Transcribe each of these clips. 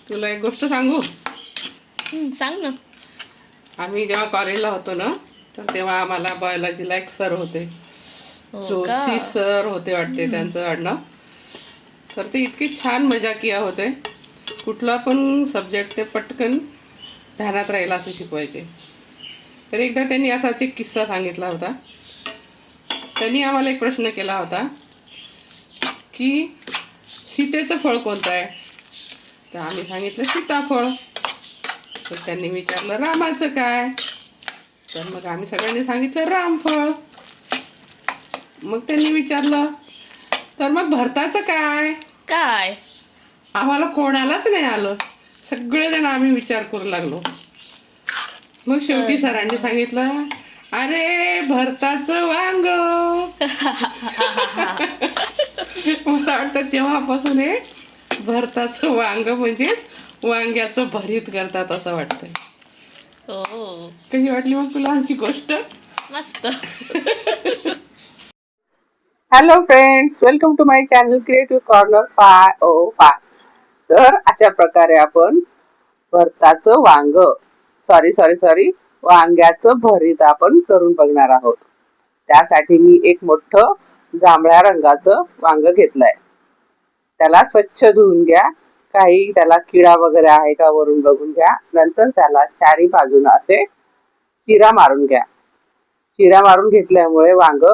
तुला एक गोष्ट सांगू. सांग ना. आम्ही जेव्हा कॉलेजला होतो ना, तर तेव्हा आम्हाला बायोलॉजीला एक सर होते. हो जोशी का? सर होते वाटते त्यांचं आडनाव. तर ते इतके छान मजाकिया होते. कुठला पण सब्जेक्ट ते पटकन ध्यानात राहिला असं शिकवायचे. तर एकदा त्यांनी असाच एक किस्सा सांगितला होता. त्यांनी आम्हाला एक प्रश्न केला होता की सीतेचं फळ कोणतं आहे. तर आम्ही सांगितलं सीताफळ. तर त्यांनी विचारलं रामाचं काय. तर मग आम्ही सगळ्यांनी सांगितलं रामफळ. मग त्यांनी विचारलं तर मग भरताचं काय. काय? आम्हाला कोणालाच नाही आलं. सगळेजण आम्ही विचार करू लागलो. मग शेवटी सरांनी सांगितलं अरे भरताचं वांग. मला वाटतं तेव्हापासून हे भरताचं वांग म्हणजे वांग्याचं भरीत करतात असं वाटतंय. हो, कशी वाटली मग तुला आमची गोष्ट? मस्त. Hello friends, welcome to my channel creative corner 505. तर अशा प्रकारे आपण भरताचं वांग सॉरी वांग्याचं भरीत आपण करून बघणार आहोत. त्यासाठी मी एक मोठं जांभळ्या रंगाचं वांग घेतलंय. त्याला स्वच्छ धुवून घ्या. काही त्याला किडा वगैरे आहे का वरून बघून घ्या. नंतर त्याला चारी बाजूने असे चिरा मारून घ्या. चिरा मारून घेतल्यामुळे वांग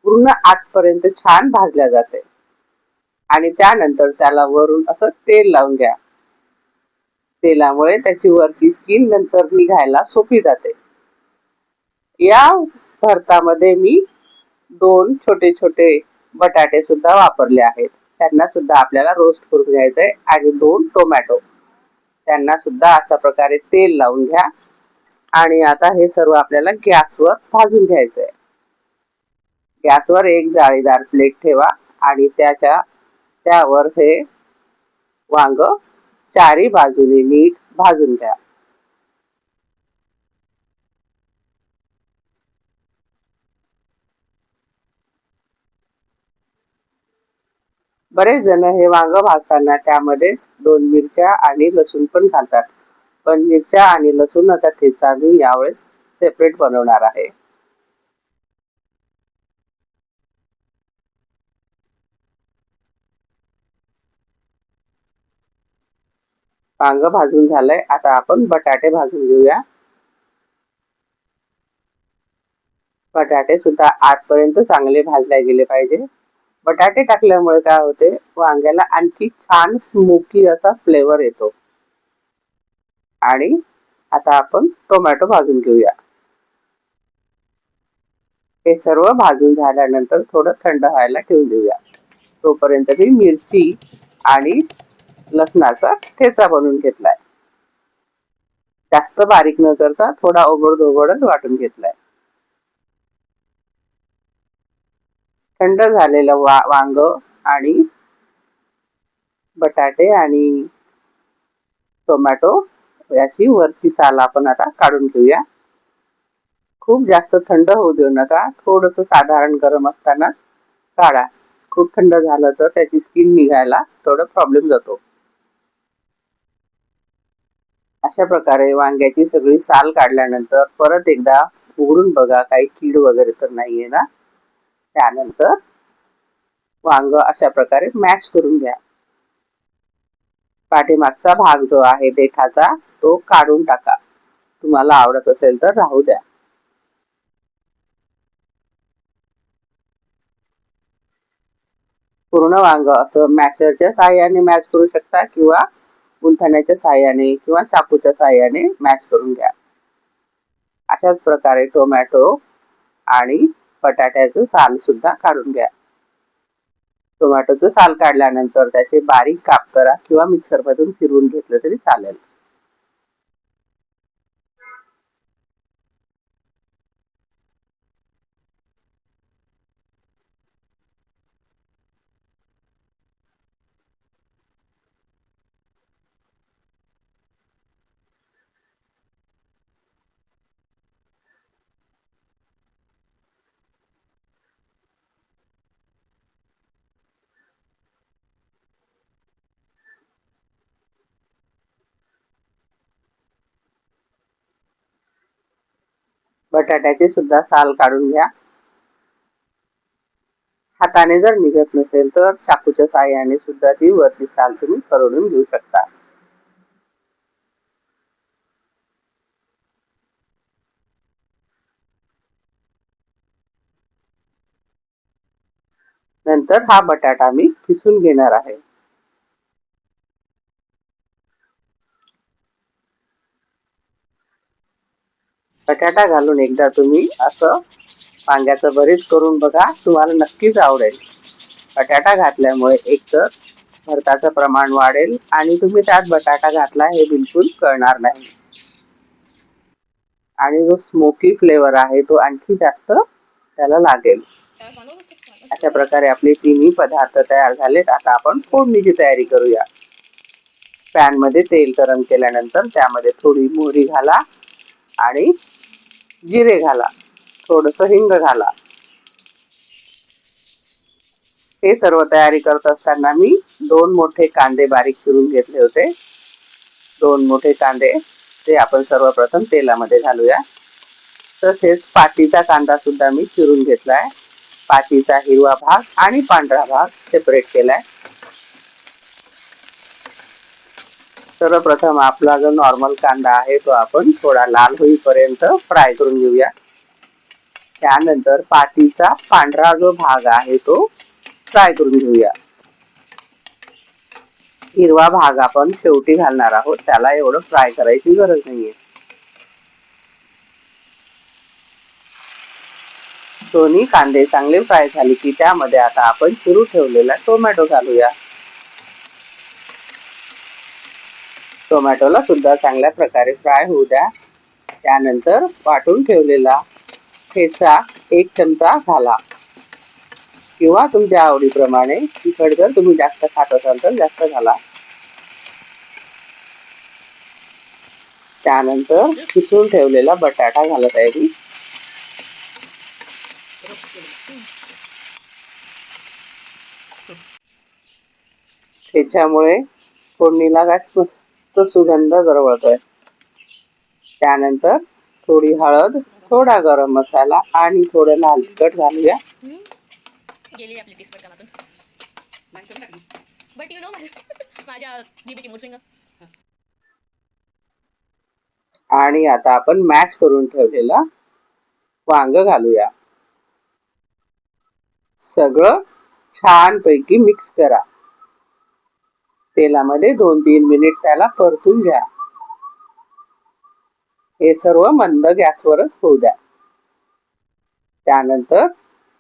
पूर्ण आतपर्यंत छान भाजल्या जाते. आणि त्यानंतर त्याला वरून असं तेल लावून घ्या. तेलामुळे त्याची वरची स्किन नंतर निघायला सोपी जाते. या भरतामध्ये मी 2 छोटे छोटे बटाटे सुद्धा वापरले आहेत. त्यांना सुद्धा आपल्याला रोस्ट करून घ्यायचंय. आणि 2 टोमॅटो त्यांना सुद्धा अशा प्रकारे तेल लावून घ्या. आणि आता हे सर्व आपल्याला गॅसवर भाजून घ्यायचंय. गॅसवर एक जाळीदार प्लेट ठेवा आणि त्यावर हे वांग चारी बाजूने नीट भाजून घ्या. बरेच जण हे वांग भाजताना त्यामध्ये 2 मिरच्या आणि लसूण पण घालतात. पण मिरच्या आणि लसूणाचा ठेचा मी यावेळेस सेपरेट बनवणार आहे. वांग भाजून झालंय. आता आपण बटाटे भाजून घेऊया. बटाटे सुद्धा आतपर्यंत चांगले भाजले गेले पाहिजे. बटाटे टाकल्यामुळे काय होते, वांग्याला आणखी छान स्मोकी असा फ्लेवर येतो. आणि आता आपण टोमॅटो भाजून घेऊया. हे सर्व भाजून झाल्यानंतर थोडं थंड व्हायला ठेवून देऊया. तोपर्यंत मी मिरची आणि लसणाचा ठेचा बनवून घेतलाय. जास्त बारीक न करता थोडा ओबडधोबडच वाटून घेतलाय. थंड झालेलं वांग आणि बटाटे आणि टोमॅटो याची वरची साल आपण आता काढून घेऊया. खूप जास्त थंड होऊ देऊ नका. थोडंसं साधारण गरम असतानाच काढा. खूप थंड झालं तर त्याची स्किन निघायला थोडं प्रॉब्लेम जातो. अशा प्रकारे वांग्याची सगळी साल काढल्यानंतर परत एकदा उघडून बघा काही कीड वगैरे तर नाहीये ना. त्यानंतर वांग अशा प्रकारे मॅश करून घ्या. पाठीमागचा भाग जो आहे देठाचा तो काढून टाका. तुम्हाला आवडत असेल तर राहू द्या. पूर्ण वांग असं मॅशरच्या साहाय्याने मॅश करू शकता किंवा गुंठण्याच्या साहाय्याने किंवा चाकूच्या साहाय्याने मॅश करून घ्या. अशाच प्रकारे टोमॅटो आणि बटाट्याचं साल सुद्धा काढून घ्या. टोमॅटोचं साल काढल्यानंतर त्याचे बारीक काप करा किंवा मिक्सर मधून फिरवून घेतलं तरी चालेल. बटाट्याची सुद्धा साल काढून घ्या. हाताने जर निघत नसेल तर चाकूच्या साहाय्याने सुद्धा ती वरची साल तुम्ही काढून घेऊ शकता. नंतर हा बटाटा मी किसून घेणार आहे. बटाटा घालून एकदा तुम्ही असं वांग्याचं भरीत करून बघा, तुम्हाला नक्कीच आवडेल. बटाटा घातल्यामुळे एकतर भरताचं प्रमाण वाढेल आणि तुम्ही त्यात बटाटा घातला हे बिलकुल कळणार नाही. आणि जो स्मोकी फ्लेवर आहे तो आणखी जास्त त्याला लागेल. अशा प्रकारे आपले तिन्ही पदार्थ तयार झालेत. आता आपण फोडणीची तयारी करूया. पॅन मध्ये तेल गरम केल्यानंतर त्यामध्ये थोडी मोहरी घाला आणि जिरे घाला, थोडंसं हिंग घाला. हे सर्व तयारी करत असताना मी 2 मोठे कांदे बारीक चिरून घेतले होते. 2 मोठे कांदे ते आपण सर्वप्रथम तेलामध्ये घालूया. तसेच पातीचा कांदा सुद्धा मी चिरून घेतलाय. पातीचा हिरवा भाग आणि पांढरा भाग सेपरेट केलाय. सर्वप्रथम आपला जो नॉर्मल कांदा आहे तो आपण थोडा लाल होईपर्यंत फ्राय करून घेऊया. त्यानंतर पातीचा पांढरा जो भाग आहे तो फ्राय करून घेऊया. हिरवा भाग आपण शेवटी घालणार आहोत, त्याला एवढं फ्राय करायची गरज नाहीये. दोन्ही कांदे चांगले फ्राय झाले की त्यामध्ये आता आपण चिरून ठेवलेला टोमॅटो घालूया. टोमॅटोला सुद्धा चांगल्या प्रकारे फ्राय होऊ द्या. त्यानंतर वाटून ठेवलेला ठेचा 1 चमचा घाला किंवा तुमच्या आवडीप्रमाणे. तिखट जर तुम्ही जास्त खात असाल तर जास्त घाला. त्यानंतर किसून ठेवलेला बटाटा घालत आहे मी. ठेच्यामुळे फोडणीला मस्त सुगंध दरवळतोय. त्यानंतर थोडी हळद, थोडा गरम मसाला आणि थोडं लाल तिखट घालूया. गेली आपली टीस्पर कामातून. बट यू नो माझ्या जीबीची मुसळिंग. आणि आता आपण मॅश करून ठेवलेला वांग घालूया. सगळं छानपैकी मिक्स करा. तेलामध्ये 2-3 मिनिट त्याला परतून घ्या. हे सर्व मंद गॅसवरच होऊ द्या. त्यानंतर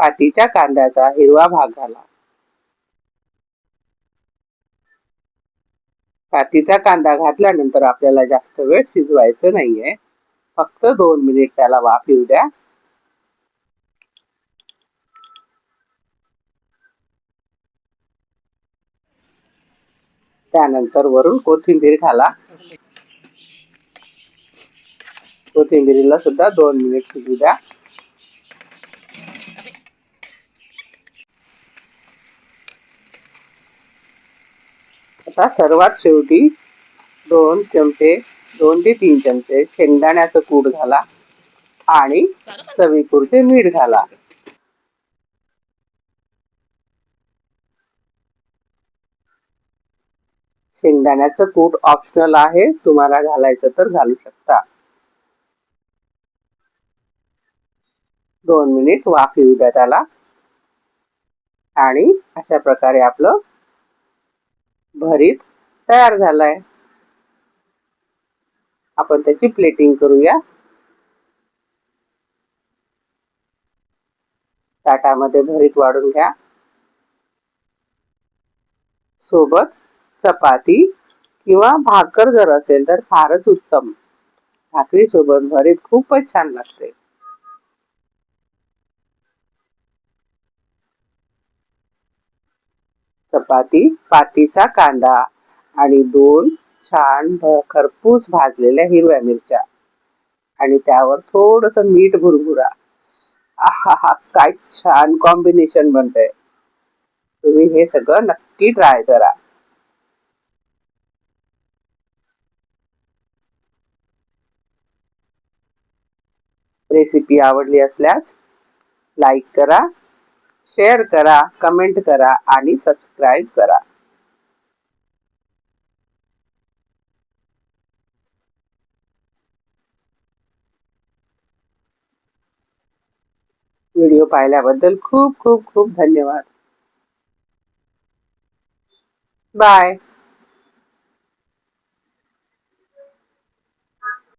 पातीच्या कांद्याचा हिरवा भाग घाला. पातीचा कांदा घातल्यानंतर आपल्याला जास्त वेळ शिजवायचं नाहीये. फक्त 2 मिनिट त्याला वाफ येऊ द्या. त्यानंतर वरून कोथिंबीर घाला. कोथिंबीरीला सुद्धा 2 मिनिट शिजू द्या. आता सर्वात शेवटी 2 ते 3 चमचे शेंगदाण्याचं कूट घाला आणि चवीपुरते मीठ घाला. शेंगदाण्याचं कूट ऑप्शनल आहे, तुम्हाला घालायचं तर घालू शकता. 2 मिनिट वाफ येऊ द्या त्याला. आणि अशा प्रकारे आपलं भरीत तयार झालंय. आपण त्याची प्लेटिंग करूया. ताटामध्ये भरीत वाढून घ्या. सोबत चपाती किंवा भाकर जर असेल तर फारच उत्तम. भाकरी सोबत भरीत खूपच छान लागते. चपाती, पातीचा कांदा आणि 2 छान खरपूस भाजलेल्या हिरव्या मिरच्या आणि त्यावर थोडंसं मीठ भुरभुरा. आहा, काय छान कॉम्बिनेशन बनतंय. तुम्ही हे सगळं नक्की ट्राय करा. रेसिपी आवडली असल्यास लाईक करा, शेअर करा, कमेंट करा आणि सबस्क्राईब करा. व्हिडिओ पाहिल्याबद्दल खूप खूप खूप धन्यवाद. बाय.